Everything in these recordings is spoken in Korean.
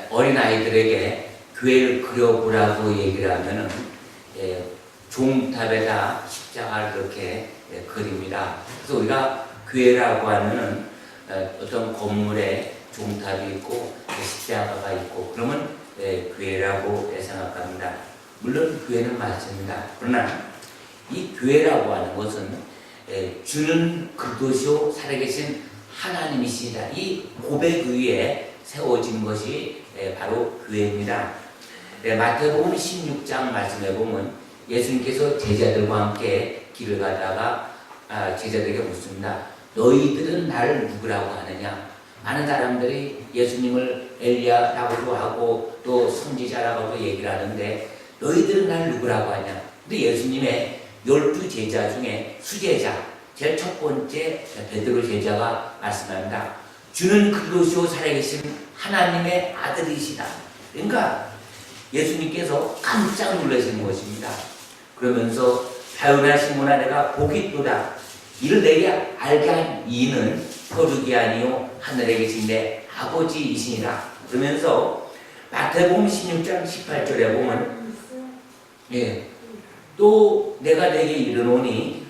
어린아이들에게 교회를 그려보라고 얘기를 하면은 종탑에다 십자가를 그렇게 그립니다. 그래서 우리가 교회라고 하면은 어떤 건물에 종탑이 있고 십자가가 있고 그러면 교회라고 생각합니다. 물론 교회는 맞습니다. 그러나 이 교회라고 하는 것은 주는 그리스도시요 살아계신 하나님이시다. 이 고백 위에 세워진 것이 바로 교회입니다. 마태복음 16장 말씀해 보면 예수님께서 제자들과 함께 길을 가다가 제자들에게 묻습니다. 너희들은 나를 누구라고 하느냐? 많은 사람들이 예수님을 엘리야라고도 하고 또 선지자라고도 얘기를 하는데 너희들은 나를 누구라고 하냐? 근데 예수님의 12제자 중에 수제자, 제일 첫 번째 베드로 제자가 말씀합니다. 주는 그리스도시요 살아계신 하나님의 아들이시다. 그러니까 예수님께서 깜짝 놀라시는 것입니다. 그러면서 다요나 시몬아 내가 복이 있도다. 이를 내게 알게 한 이는 혈육이 아니요 하늘에 계신 내 아버지이시니라. 그러면서 마태복음 16장 18절에 보면 또 내가 내게 이르노니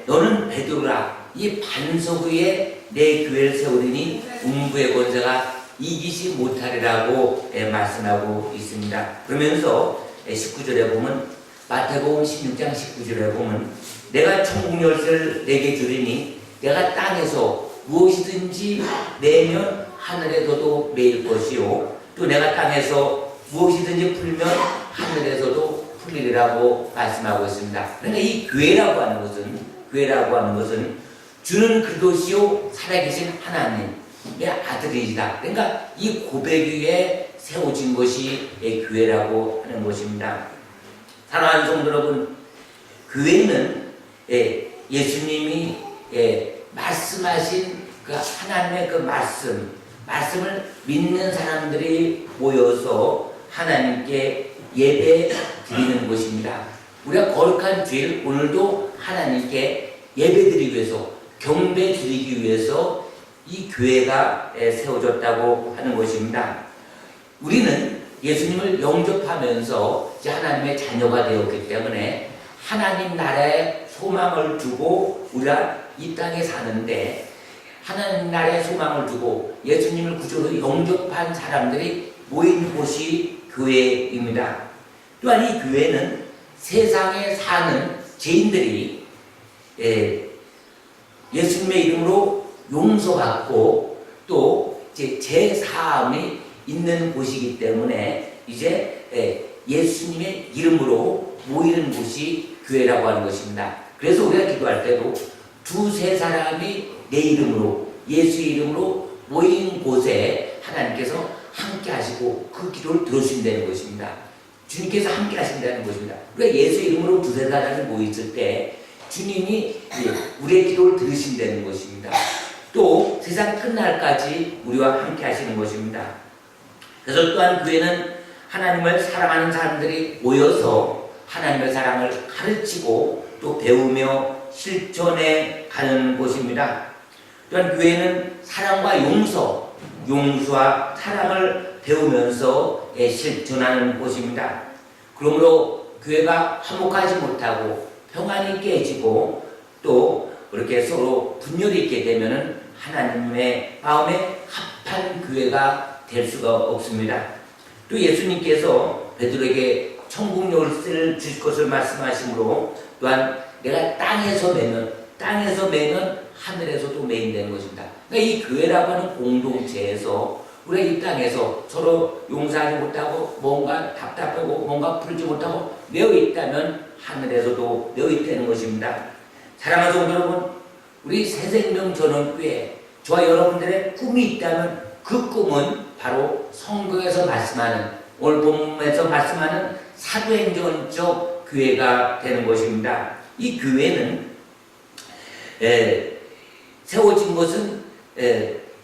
너는 베드로라. 이 반석 위에 내 교회를 세우리니 음부의 권세가 이기지 못하리라고 말씀하고 있습니다. 그러면서 19절에 보면 마태복음 16장 19절에 보면 내가 천국 열쇠를 내게 주리니 내가 땅에서 무엇이든지 내면 하늘에서도 매일 것이요 또 내가 땅에서 무엇이든지 풀면 하늘에서도 풀리리라고 말씀하고 있습니다. 그러니까 이 교회라고 하는 것은 주는 그리스도시요 살아계신 하나님의 아들이시다. 그러니까 이 고백 위에 세워진 것이 교회라고 하는 것입니다. 사랑하는 성도 여러분, 교회는 예수님이 말씀하신 그 하나님의 그 말씀을 믿는 사람들이 모여서 하나님께 예배 드리는 곳입니다. 우리가 거룩한 주일 오늘도 하나님께 예배 드리기 위해서 경배 드리기 위해서 이 교회가 세워졌다고 하는 것입니다. 우리는 예수님을 영접하면서 이제 하나님의 자녀가 되었기 때문에 하나님 나라에 소망을 두고 우리가 이 땅에 사는데 하나님 나라에 소망을 두고 예수님을 구주로 영접한 사람들이 모인 곳이 교회입니다. 또한 이 교회는 세상에 사는 죄인들이 예수님의 이름으로 용서받고 또 제사함이 있는 곳이기 때문에 이제 예수님의 이름으로 모이는 곳이 교회라고 하는 것입니다. 그래서 우리가 기도할 때도 두세 사람이 내 이름으로 예수의 이름으로 모인 곳에 하나님께서 함께 하시고 그 기도를 들어주신다는 것입니다. 주님께서 함께 하신다는 것입니다. 우리가 예수의 이름으로 두세 사람이 모였을 때 주님이 우리의 기도를 들으신다는 것입니다. 또 세상 끝날까지 우리와 함께 하시는 것입니다. 그래서 또한 교회는 하나님을 사랑하는 사람들이 모여서 하나님의 사랑을 가르치고 또 배우며 실천해 가는 곳입니다. 또한 교회는 사랑과 용서와 사랑을 배우면서 실천하는 곳입니다. 그러므로 교회가 화목하지 못하고 평안이 깨지고 또 그렇게 서로 분열이 있게 되면은 하나님의 마음에 합한 교회가 될 수가 없습니다. 또 예수님께서 베드로에게 천국 열쇠를 주실 것을 말씀하시므로 또한 내가 땅에서 매면 하늘에서도 매인다는 것입니다. 그러니까 이 교회라고 하는 공동체에서 우리가 이 땅에서 서로 용서하지 못하고 뭔가 답답하고 뭔가 풀지 못하고 매여 있다면 하늘에서도 매여 있다는 것입니다. 사랑하는 성도 여러분, 우리 새생명 전원교회 저와 여러분들의 꿈이 있다면 그 꿈은 바로 성경에서 말씀하는 오늘 본문에서 말씀하는 사도행전적 교회가 되는 것입니다. 이 교회는 세워진 것은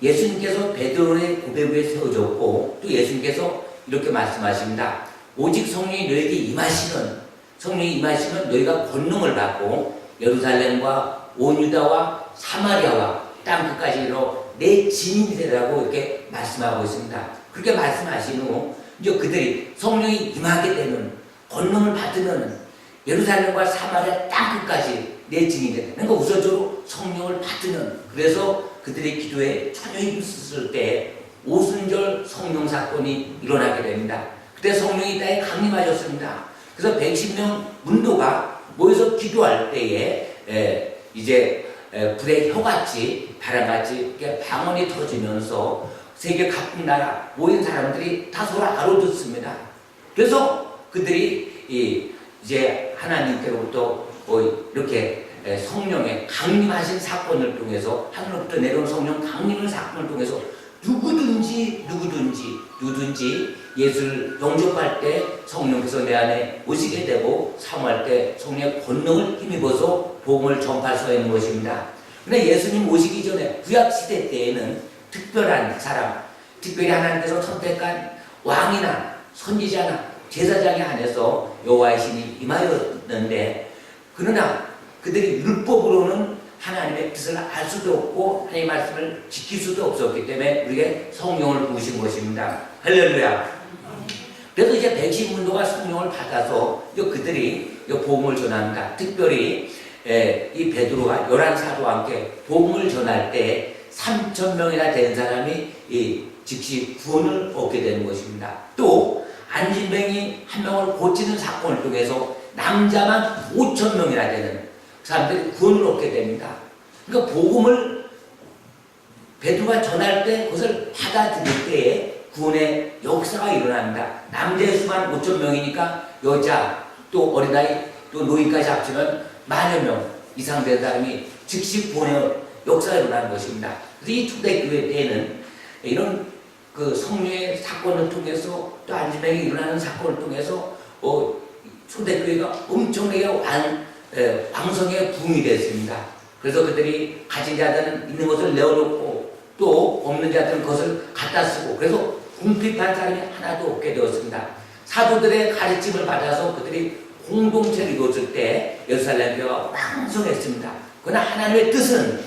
예수님께서 베드로의 고백 위에 세워졌고 또 예수님께서 이렇게 말씀하십니다. 오직 성령이 너에게 임하시면 너희가 권능을 받고 예루살렘과 온 유다와 사마리아와 땅끝까지 이르러 내 증인이 되라고 이렇게 말씀하고 있습니다. 그렇게 말씀하신 후 이제 그들이 성령이 임하게 되는 권능을 받으면 예루살렘과 사마리아 땅끝까지 내 증인이 되는, 그러니까 우선적으로 성령을 받으면, 그래서 그들의 기도에 전혀 힘썼을 때 오순절 성령 사건이 일어나게 됩니다. 그때 성령이 땅에 강림하셨습니다. 그래서 110명 문도가 모여서 기도할 때에 이제 불의 혀같이 바람같이 방언이 터지면서 세계 각국 나라 모인 사람들이 다 서로 알아듣습니다. 그래서 그들이 이제 하나님께로부터 이렇게 성령의 강림하신 사건을 통해서, 하늘로부터 내려온 성령 강림을 사건을 통해서 누구든지 예수를 영접할 때 성령께서 내 안에 오시게 되고, 사모할 때 성령의 권능을 힘입어서 복음을 전파할 수 있는 것입니다. 그런데 예수님 오시기 전에 구약시대 때에는 특별한 사람, 특별히 하나님께서 선택한 왕이나 선지자나 제사장에 한해서 여호와의 신이 임하였는데, 그러나 그들이 율법으로는 하나님의 뜻을 알 수도 없고 하나님의 말씀을 지킬 수도 없었기 때문에 우리에게 성령을 부으신 것입니다. 할렐루야. 그래서 이제 백신문도가 성령을 받아서 그들이 복음을 전합니다. 특별히 이 베드로가 11사도와 함께 복음을 전할 때 3,000명이나 된 사람이 즉시 구원을 얻게 되는 것입니다. 또 안진뱅이 한 명을 고치는 사건을 통해서 남자만 5,000명이나 되는 사람들이 구원을 얻게 됩니다. 그러니까 복음을 베드로가 전할 때 그것을 받아들일 때에 구원의 역사가 일어납니다. 남자의 수만 5,000명이니까 여자 또 어린아이 또 노인까지 합치면 10,000명 이상 된 사람이 즉시 구원의 역사가 일어나는 것입니다. 그래서 이 초대교회 때에는 이런 그 성령의 사건을 통해서 또 안진뱅이 일어나는 사건을 통해서 초대교회가 엄청나게 왕성의 붐이 됐습니다. 그래서 그들이 가진 자들은 있는 것을 내어놓고 또 없는 자들은 그것을 갖다 쓰고, 그래서 궁핍한 사람이 하나도 없게 되었습니다. 사도들의 가르침을 받아서 그들이 공동체를 이루었을 때 예루살렘 교회가 왕성했습니다. 그러나 하나님의 뜻은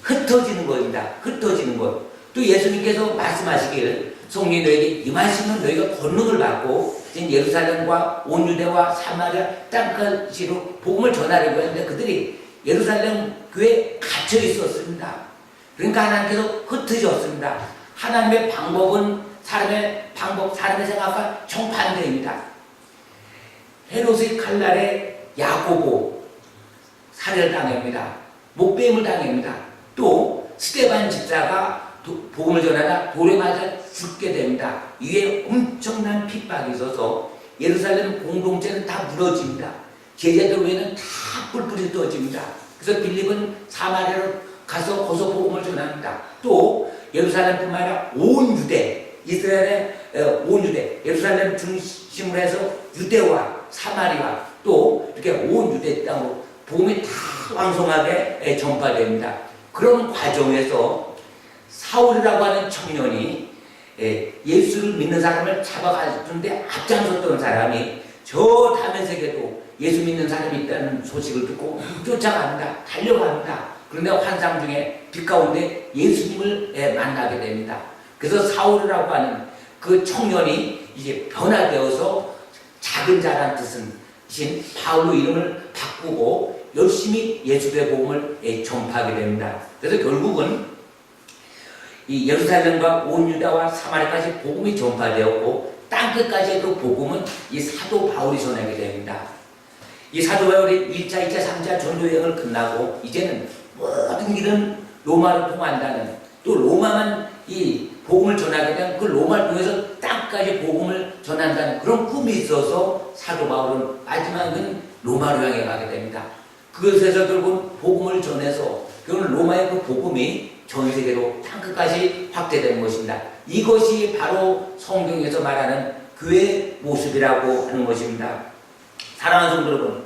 흩어지는 것입니다. 흩어지는 것. 또 예수님께서 말씀하시길 성령이 너에게 임하시면 너희가 권능을 받고 예루살렘과 온 유대와 사마리아 땅까지로 복음을 전하려고 했는데 그들이 예루살렘 교회에 갇혀 있었습니다. 그러니까 하나님께서 흩어졌습니다. 하나님의 방법은 사람의 생각과 정반대입니다. 헤롯의 칼날에 야고보 살해를 당합니다. 목배임을 당합니다. 또 스데반 집사가 복음을 전하다 돌에 맞아 죽게 됩니다. 이에 엄청난 핍박이 있어서 예루살렘 공동체는 다 무너집니다. 제자들 외에는 다 뿔뿔이 떠집니다. 그래서 빌립은 사마리아로 가서 거기서 복음을 전합니다. 또 예루살렘뿐만 아니라 온 유대, 이스라엘의 온 유대, 예루살렘 중심으로 해서 유대와 사마리아 또 이렇게 온 유대 땅으로 복음이 다 왕성하게 전파됩니다. 그런 과정에서 사울이라고 하는 청년이 예수를 믿는 사람을 잡아가는데 앞장섰던 사람이 저 다메섹에도 예수 믿는 사람이 있다는 소식을 듣고 쫓아갑니다. 달려갑니다. 그런데 환상 중에 빛 가운데 예수님을 만나게 됩니다. 그래서 사울이라고 하는 그 청년이 이제 변화되어서 작은 자란 뜻인 바울로 이름을 바꾸고 열심히 예수의 복음을 전파하게 됩니다. 그래서 결국은 이 예루살렘과 온 유다와 사마리아까지 복음이 전파되었고 땅끝까지도 복음은 이 사도 바울이 전하게 됩니다. 이 사도 바울이 1차, 2차, 3차 전도여행을 끝나고 이제는 모든 길은 로마로 통한다는, 또 로마만 이 복음을 전하게 된 그 로마를 통해서 땅까지 복음을 전한다는 그런 꿈이 있어서 사도 바울은 마지막은 로마로 향해 가게 됩니다. 그것에서 결국 복음을 전해서 결국 로마의 그 복음이 전 세계로 땅끝까지 확대되는 것입니다. 이것이 바로 성경에서 말하는 교회의 모습이라고 하는 것입니다. 사랑하는 성도 여러분,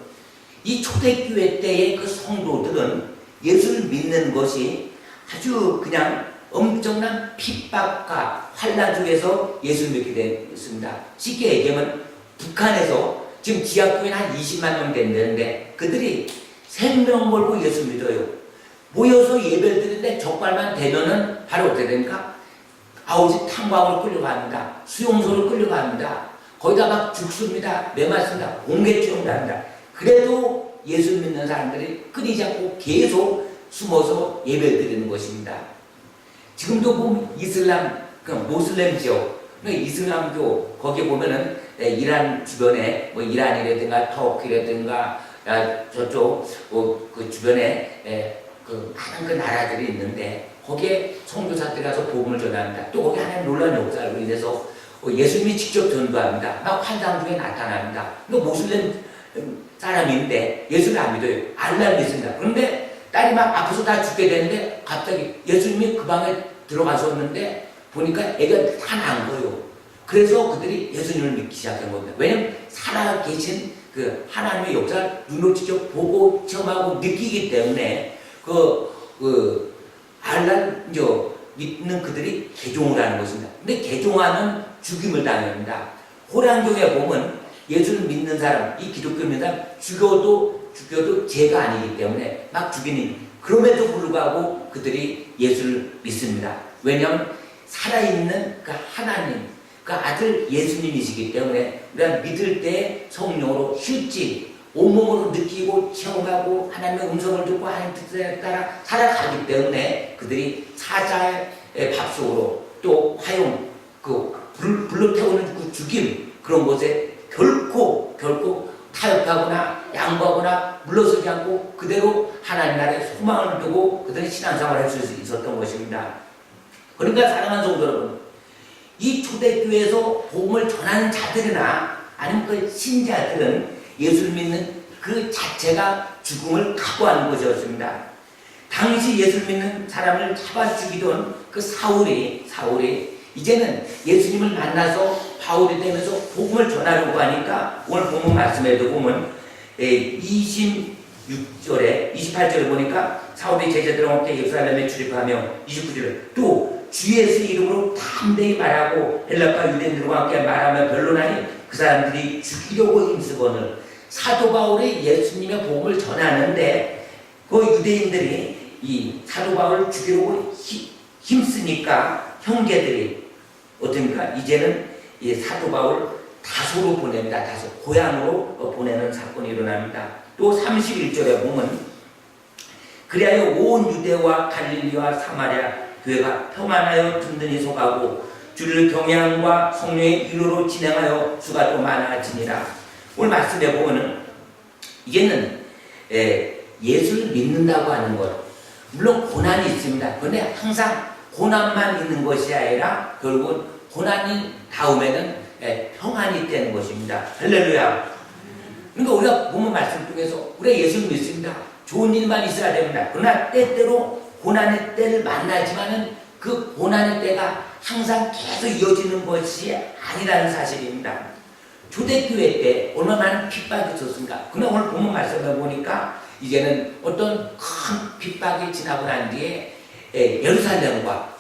이 초대교회 때의 그 성도들은 예수를 믿는 것이 아주 그냥 엄청난 핍박과 환난 중에서 예수를 믿게 됐습니다. 쉽게 얘기하면 북한에서 지금 지하교회는 한 20만 명 된다는데 그들이 생명 걸고 예수 믿어요. 모여서 예배를 드리는데 적발만 되면은 바로 어떻게 됩니까? 아우지 탐방으로 끌려갑니다. 수용소로 끌려갑니다. 거기다 막 죽습니다. 매맞습니다. 공개치용도 합니다. 그래도 예수 믿는 사람들이 끊이지 않고 계속 숨어서 예배를 드리는 것입니다. 지금도 보면 이슬람, 모슬렘 지역, 이슬람교 거기 보면은 이란 주변에 뭐 이란이라든가 터키라든가 저쪽 그 주변에 그 많은 그 나라들이 있는데 거기에 선교사들이 가서 복음을 전합니다. 또 거기 하나님 놀라운 역사로 인해서 예수님이 직접 전도합니다. 막 환상 중에 나타납니다. 모슬렘 사람인데 예수를 안 믿어요. 알라를 믿습니다. 그런데 딸이 막 아파서 다 죽게 되는데 갑자기 예수님이 그 방에 들어가셨는데 보니까 애가 다 난 거예요. 그래서 그들이 예수님을 믿기 시작한 겁니다. 왜냐하면 살아계신 그 하나님의 역사를 눈으로 직접 보고 체험하고 느끼기 때문에 알라를 믿는 그들이 개종을 하는 것입니다. 근데 개종하는 죽임을 당합니다. 호랑교에 보면 예수를 믿는 사람, 이 기독교 믿는 사람 죽여도 죄가 아니기 때문에 막 죽이는, 그럼에도 불구하고 그들이 예수를 믿습니다. 왜냐하면 살아있는 그 하나님, 그 아들 예수님이시기 때문에 우리가 믿을 때 성령으로 실제 온몸으로 느끼고 체험하고 하나님의 음성을 듣고 하나님 뜻에 따라 살아가기 때문에 그들이 사자의 밥속으로 또 화용, 불로 태우는 그 죽임, 그런 것에 결코 타협하거나 양보하거나 물러서지 않고 그대로 하나님 나라에 소망을 두고 그들의 신앙생활을 할 수 있었던 것입니다. 그러니까 사랑하는 성도 여러분, 이 초대교회에서 복음을 전하는 자들이나 아니면 그 신자들은 예수를 믿는 그 자체가 죽음을 각오하는 것이었습니다. 당시 예수를 믿는 사람을 잡아 죽이던 그 사울이 이제는 예수님을 만나서 바울이 되면서 복음을 전하려고 하니까 오늘 본문 말씀에도 보면 26절에 28절에 보니까 사울이 제자들과 함께 예루살렘에 출입하며 29절에 또 주 예수 이름으로 담대히 말하고 헬라파 유대인들과 함께 말하며 변론하니 그 사람들이 죽이려고 힘쓰거늘. 사도 바울이 예수님의 복음을 전하는데 그 유대인들이 이 사도 바울을 죽이려고 힘쓰니까 형제들이 어떻습니까? 이제는 이 사도 바울 다소로 보냅니다. 다소 고향으로 보내는 사건이 일어납니다. 또 31절에 보면 그리하여 온 유대와 갈릴리와 사마리아 교회가 평안하여 든든히 서가고 주를 경외함과 성령의 위로로 진행하여 수가 또 많아지니라. 오늘 말씀에 보면은 이제는 예수를 믿는다고 하는 것, 물론 고난이 있습니다. 그런데 항상 고난만 있는 것이 아니라 결국은 고난이 다음에는 평안이 있다는 것입니다. 할렐루야. 그러니까 우리가 보면 말씀 중에서 우리가 예수를 믿습니다. 좋은 일만 있어야 됩니다. 그러나 때때로 고난의 때를 만나지만은 그 고난의 때가 항상 계속 이어지는 것이 아니라는 사실입니다. 초대교회 때 얼마나 많은 핍박이 있었습니까? 그러나 오늘 본문 말씀을 보니까 이제는 어떤 큰 핍박이 지나고 난 뒤에 예루살렘과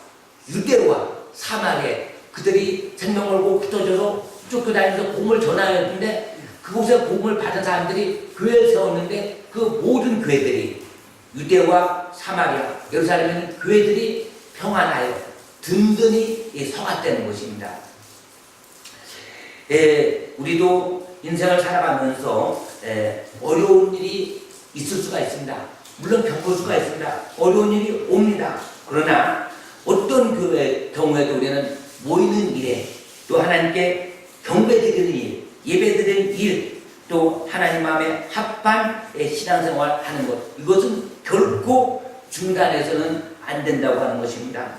유대와 사마리아 그들이 생명 걸고 흩어져서 쫓겨 다니면서 복음을 전하였는데 그곳에 복음을 받은 사람들이 교회를 세웠는데 그 모든 교회들이 유대와 사마리아, 예루살렘에는 교회들이 평안하여 든든히 서갔다는 것입니다. 우리도 인생을 살아가면서 어려운 일이 있을 수가 있습니다. 물론 겪을 수가 있습니다. 어려운 일이 옵니다. 그러나 어떤 경우에도 우리는 모이는 일에 또 하나님께 경배드리는 일, 예배드리는 일, 또 하나님 마음에 합한 신앙생활 하는 것, 이것은 결코 중단해서는 안 된다고 하는 것입니다.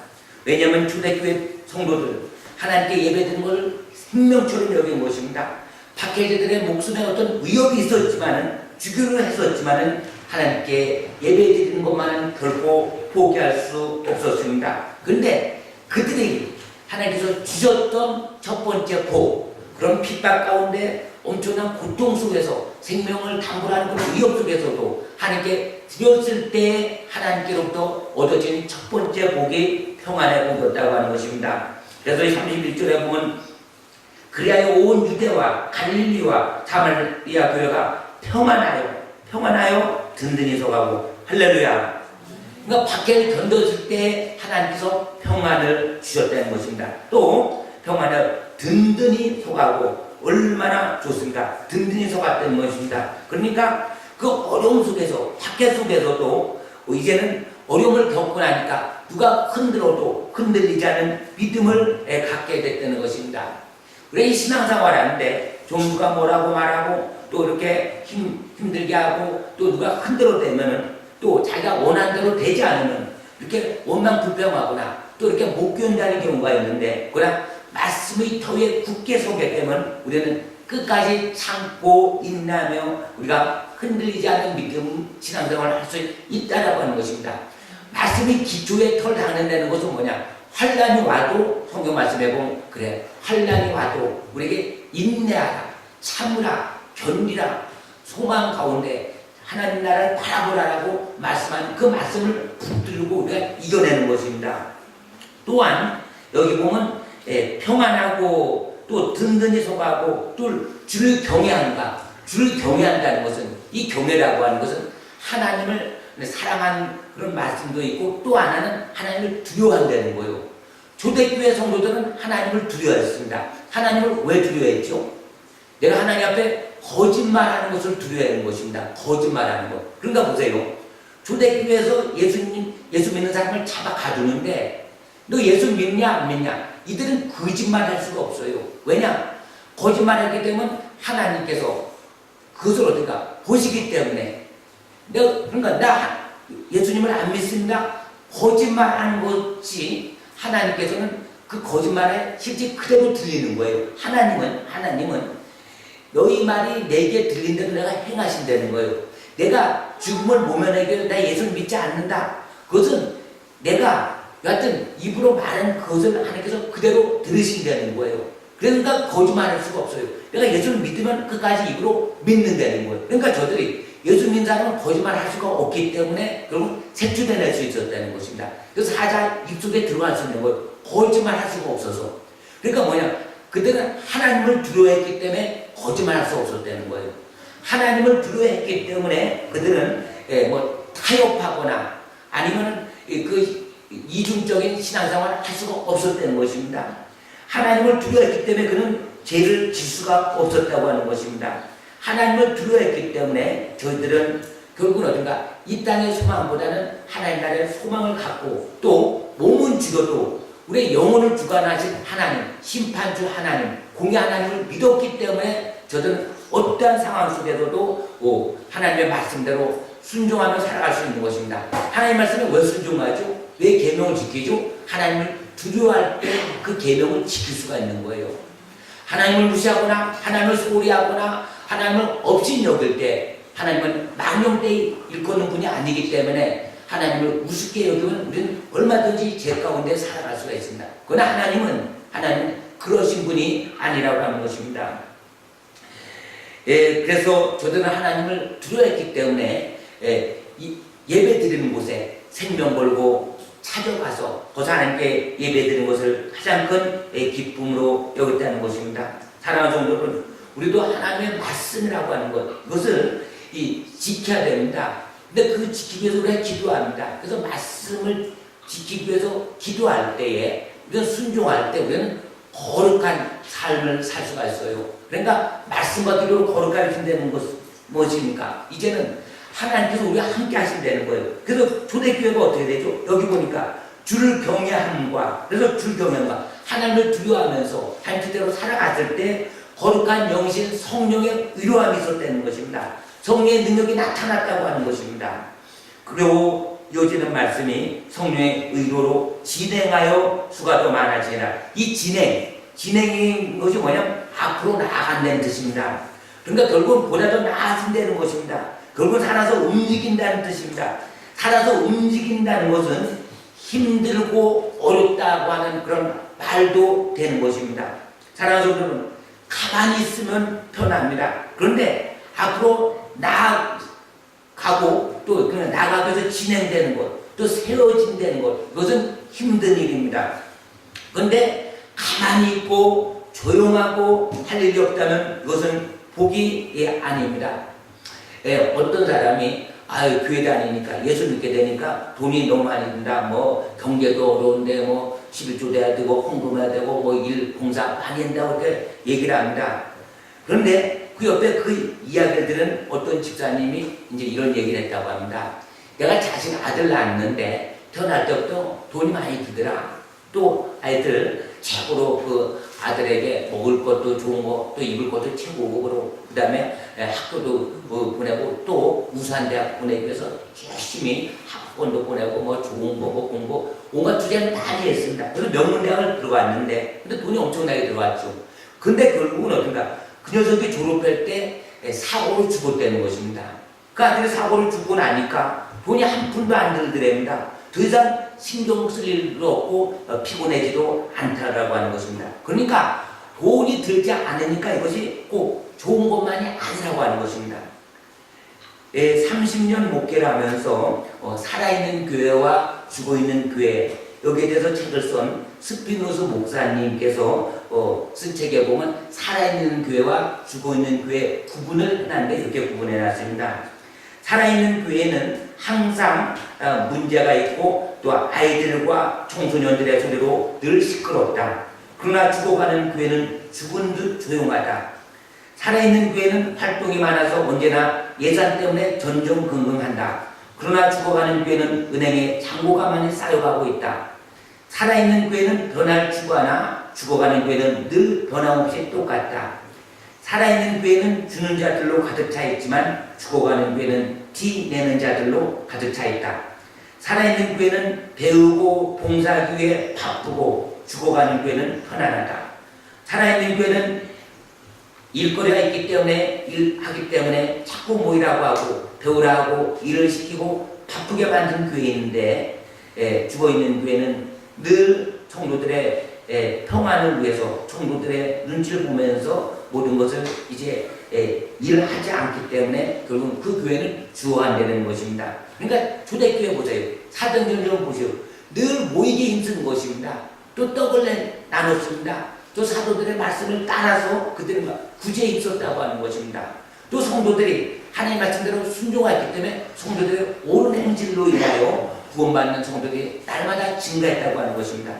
왜냐하면 초대교회 성도들 하나님께 예배드리는 것을 생명처럼 여긴 것입니다. 박해자들의 목숨에 어떤 위협이 있었지만은 주교를 했었지만은 하나님께 예배드리는 것만은 결코 포기할 수 없었습니다. 그런데 그들이 하나님께서 주셨던 첫 번째 복, 그런 핍박 가운데 엄청난 고통 속에서 생명을 담보라는 그 위협 속에서도 하나님께 드렸을 때 하나님께로부터 얻어진 첫 번째 복이 평안의 복이었다고 하는 것입니다. 그래서 31절에 보면 그리하여 온 유대와 갈릴리와 사마리아 교회가 평안하여 든든히 서가고 할렐루야. 그러니까 박해를 견뎠을 때 하나님께서 평안을 주셨다는 것입니다. 또 평안을 든든히 속하고 얼마나 좋습니까? 든든히 속았다는 것입니다. 그러니까 그 어려움 속에서, 박해 속에서도 이제는 어려움을 겪고 나니까 누가 흔들어도 흔들리지 않은 믿음을 갖게 됐다는 것입니다. 그래, 이 신앙생활 하는데 좀 누가 뭐라고 말하고 또 이렇게 힘들게 하고 또 누가 흔들어대면은 또 자기가 원하는 대로 되지 않으면 이렇게 원망불평하거나 또 이렇게 못 견디는 경우가 있는데, 그러나 말씀의 터에 굳게 서게 되면 우리는 끝까지 참고 인내하며 우리가 흔들리지 않는 믿음 신앙생활을 할 수 있다라고 하는 것입니다. 말씀이 기초에 털 닦는다는 것은 뭐냐? 환난이 와도 성경 말씀해 보면 그래, 환난이 와도 우리에게 인내하라, 참으라, 견디라, 소망 가운데 하나님 나라를 바라보라라고 말씀하는 그 말씀을 붙들고 우리가 이겨내는 것입니다. 또한 여기 보면 평안하고 또 든든히 속하고 또 주를 경외한다. 주를 경외한다는 것은, 이 경외라고 하는 것은 하나님을 사랑하는 그런 말씀도 있고 또 하나는 하나님을 두려워한다는 거예요. 초대교회 성도들은 하나님을 두려워했습니다. 하나님을 왜 두려워했죠? 내가 하나님 앞에 거짓말하는 것을 두려워하는 것입니다. 거짓말하는 것. 그러니까 보세요. 초대교회에서 예수 믿는 사람을 잡아 가두는데 너 예수 믿냐 안 믿냐? 이들은 거짓말할 수가 없어요. 왜냐? 거짓말하게 되면 하나님께서 그것을 어디가 보시기 때문에 그러니까 나 예수님을 안 믿습니다. 거짓말하는 것이 하나님께서는 그 거짓말에 실제 그대로 들리는 거예요. 하나님은 너희 말이 내게 들린 대로 내가 행하신다는 거예요. 내가 죽음을 모면하기로 나 예수를 믿지 않는다. 그것은 내가 여하튼 입으로 말한 그것을 하나님께서 그대로 들으신다는 거예요. 그러니까 거짓말할 수가 없어요. 내가 예수를 믿으면 끝까지 입으로 믿는다는 거예요. 그러니까 저들이 예수 믿는 사람은 거짓말할 수가 없기 때문에 결국 색출해낼 수 있었다는 것입니다. 그래서 사자 입속에 들어갈 수 있는 거예요. 거짓말할 수가 없어서. 그러니까 뭐냐? 그들은 하나님을 두려워했기 때문에 거짓말할 수 없었다는 거예요. 하나님을 두려워했기 때문에 그들은 타협하거나 아니면 그 이중적인 신앙생활을 할 수가 없었다는 것입니다. 하나님을 두려워했기 때문에 그는 죄를 질 수가 없었다고 하는 것입니다. 하나님을 두려워했기 때문에 저희들은 결국은 어딘가 이 땅의 소망보다는 하나님 나라의 소망을 갖고 또 몸은 죽어도 우리의 영혼을 주관하신 하나님, 심판주 하나님, 공의 하나님을 믿었기 때문에 저들은 어떠한 상황 속에서도 하나님의 말씀대로 순종하며 살아갈 수 있는 것입니다. 하나님 말씀에 왜 순종하죠? 왜 계명을 지키죠? 하나님을 두려워할 때 그 계명을 지킬 수가 있는 거예요. 하나님을 무시하거나 하나님을 소홀히 하거나 하나님을 없이 여길 때 하나님은 망령되이 일컫는 분이 아니기 때문에 하나님을 우습게 여기면 우리는 얼마든지 죄 가운데 살아갈 수가 있습니다. 그러나 하나님은 그러신 분이 아니라고 하는 것입니다. 그래서 저들은 하나님을 두려워했기 때문에 예배 드리는 곳에 생명 걸고 찾아가서 거기서 하나님께 예배 드리는 것을 가장 큰 기쁨으로 여겼다는 것입니다. 사랑하는 성도들, 우리도 하나님의 말씀이라고 하는 것, 이것을 지켜야 됩니다. 근데 그 지키기 위해서 우리가 기도합니다. 그래서 말씀을 지키기 위해서 기도할 때에, 우리가 순종할 때 우리는 거룩한 삶을 살 수가 있어요. 그러니까 말씀과 기도를 거룩하게 준다는 것은 무엇입니까? 이제는 하나님께서 우리가 함께 하신다는 거예요. 그래서 초대교회가 어떻게 되죠? 여기 보니까 주를 경외함과, 그래서 주를 경외함과 하나님을 두려워하면서 하나님 뜻대로 살아갔을 때 거룩한 영신 성령의 의로함이 있었다는 것입니다. 성령의 능력이 나타났다고 하는 것입니다. 그리고 이어지는 말씀이 성령의 의로로 진행하여 수가 더 많아지라. 이 진행인 것이 뭐냐면 앞으로 나아간다는 뜻입니다. 그러니까 결국은 보다 더 나아진다는 것입니다. 결국은 살아서 움직인다는 뜻입니다. 살아서 움직인다는 것은 힘들고 어렵다고 하는 그런 말도 되는 것입니다. 살아서 그러면 가만히 있으면 편합니다. 그런데 앞으로 나아가고 또 나아가면서 진행되는 것, 또 세워진다는 것, 이것은 힘든 일입니다. 그런데 가만히 있고 조용하고 할 일이 없다면 이것은 복이 아닙니다. 어떤 사람이 아유 교회 다니니까 예수 믿게 되니까 돈이 너무 많이 든다. 뭐 경제도 어려운데 뭐 11조 돼야 되고 헌금해야 되고 뭐 일 공사 많이 한다고 이렇게 얘기를 합니다. 그런데 그 옆에 그 이야기를 들은 어떤 집사님이 이제 이런 얘기를 했다고 합니다. 내가 자식 아들 낳았는데 태어날 때부터 돈이 많이 들더라. 또 아이들 최고로 그 아들에게 먹을 것도 좋은 거, 또 입을 것도 최고고, 그러고 그 다음에 학교도 보내고, 또 우수한 대학 보내기 위해서 열심히 학원도 보내고, 뭐 좋은 거, 뭐 공부, 온갖 투자는 많이 했습니다. 그래서 명문대학을 들어갔는데, 근데 돈이 엄청나게 들어왔죠. 근데 결국은 어떤가? 그 녀석이 졸업할 때 사고로 죽었다는 것입니다. 그 아들이 사고를 죽고 나니까 돈이 한 푼도 안 들더랍니다. 더 이상 신경 쓸 일도 없고 피곤하지도 않다라고 하는 것입니다. 그러니까 돈이 들지 않으니까 이것이 꼭 좋은 것만이 아니라고 하는 것입니다. 30년 목회를 하면서 살아있는 교회와 죽어있는 교회, 여기에 대해서 책을 쓴 스피노스 목사님께서 쓴 책에 보면 살아있는 교회와 죽어있는 교회 구분을 해놨는데 이렇게 구분해놨습니다. 살아있는 교회는 항상 문제가 있고 또 아이들과 청소년들의 소리로 늘 시끄럽다. 그러나 죽어가는 교회는 죽은 듯 조용하다. 살아있는 교회는 활동이 많아서 언제나 예산 때문에 전전긍긍한다. 그러나 죽어가는 교회는 은행에 잔고가 많이 쌓여가고 있다. 살아있는 교회는 변할 추구하나 죽어가는 교회는 늘 변함없이 똑같다. 살아있는 교회는 주는 자들로 가득 차 있지만 죽어가는 교회는 티 내는 자들로 가득 차 있다. 살아있는 교회는 배우고 봉사하기 위해 바쁘고 죽어가는 교회는 편안하다. 살아있는 교회는 일거리가 있기 때문에 일하기 때문에 자꾸 모이라고 하고 배우라고 일을 시키고 바쁘게 만든 교회인데 죽어있는 교회는 늘 성도들의 평안을 위해서 성도들의 눈치를 보면서 모든 것을 이제 일을 하지 않기 때문에 결국 그 교회는 주어한다는 것입니다. 그러니까 초대교회 보세요. 사도행전 좀 보세요. 늘 모이기 힘든 것입니다. 또 떡을 나눴습니다. 또 사도들의 말씀을 따라서 그들이 구제에 있었다고 하는 것입니다. 또 성도들이 하나님 말씀대로 순종했기 때문에 성도들의 옳은 행실로 인하여 구원받는 성도들이 날마다 증가했다고 하는 것입니다.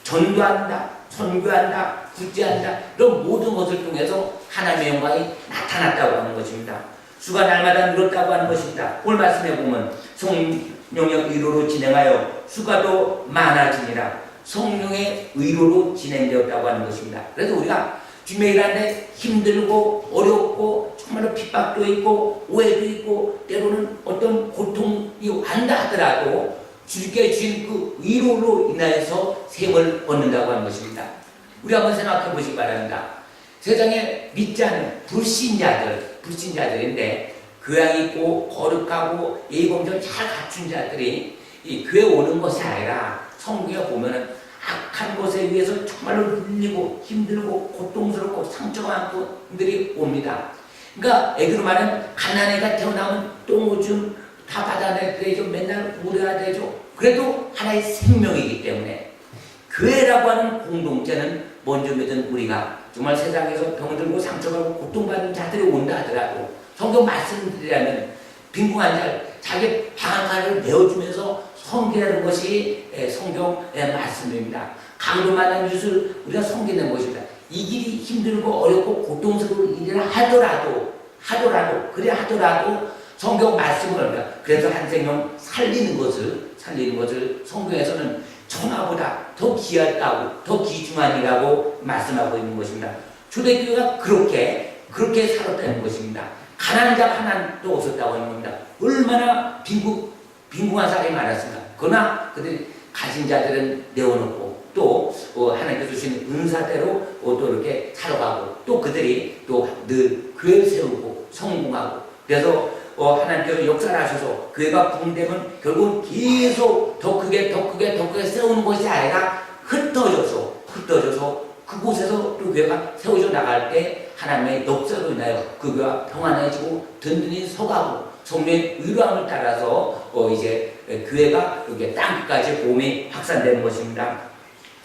전도한다, 선교한다, 구제한다, 이런 모든 것을 통해서 하나님의 영광이 나타났다고 하는 것입니다. 수가 날마다 늘었다고 하는 것입니다. 오늘 말씀해 보면 성령의 의로로 진행하여 수가도 많아지니라. 성령의 의로로 진행되었다고 하는 것입니다. 그래서 우리가 주님의 일하는데 힘들고 어렵고 정말로 핍박도 있고 오해도 있고 때로는 어떤 고통이 왔다 하더라도 주님께 주신 그 의로로 인하여서 셈을 얻는다고 하는 것입니다. 우리 한번 생각해 보시기 바랍니다. 세상에 믿지 않는 불신자들인데 교양 있고 거룩하고 예의범절 잘 갖춘 자들이 이 교회 오는 것이 아니라 성경에 보면은 악한 것에 의해서 정말로 눌리고 힘들고 고통스럽고 상처가 많고 분들이 옵니다. 그러니까 애기로 말하면 가난애가 태어나면 똥오줌 다 받아내야 되죠. 맨날 울어야 되죠. 그래도 하나의 생명이기 때문에 교회라고 하는 공동체는 먼저 믿은 우리가 정말 세상에서 병들고 상처받고 고통받는 자들이 온다 하더라도 성경 말씀드리라면 빈궁한 자 자기 방한을 내어주면서 섬기라는 것이 성경의 말씀입니다. 강도만한 jut을 우리가 섬기는 것입니다. 이 길이 힘들고 어렵고 고통스러운 일이라 하더라도 성경 말씀을 합니다. 그래서 한 생명 살리는 것을 성경에서는 천하보다 더 귀하다고 더 귀중하니라고 말씀하고 있는 것입니다. 초대교회가 그렇게 살았다는 것입니다. 가난한 자가 하나도 없었다고 하는 겁니다. 얼마나 빈궁한 사람이 많았습니까? 그러나 그들이 가진 자들은 내어놓고 또 하나님께서 주신 은사대로 또 이렇게 살아가고 또 그들이 또 늘 교회를 세우고 성공하고 그래서 하나님께서 역사를 하셔서 교회가 붕되면 결국은 계속 더 크게 세우는 것이 아니라 흩어져서 그곳에서 또 교회가 세워져 나갈 때 하나님의 역사로 인하여 그 교회가 평안해지고 든든히 서가고 성령의 의로함을 따라서 이제 교회가 이렇게 땅끝까지 보험이 확산되는 것입니다.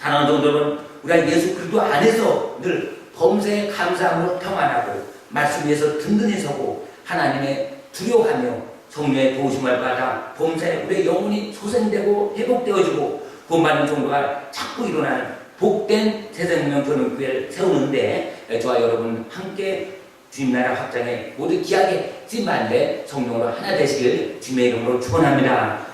단원 정도는 우리가 예수 그리스도 안에서 늘 범사에 감사함으로 평안하고 말씀 위에서 든든히 서고 하나님의 두려워하며 성령의 도우심을 받아 범사에 우리의 영혼이 소생되고 회복되어지고 구원받는 정도가 자꾸 일어나는 복된 새생명 교회를 세우는데 저와 여러분 함께 주님 나라 확장에 모두 귀하게 쓰임받는 성령으로 하나 되시길 주님의 이름으로 축원합니다.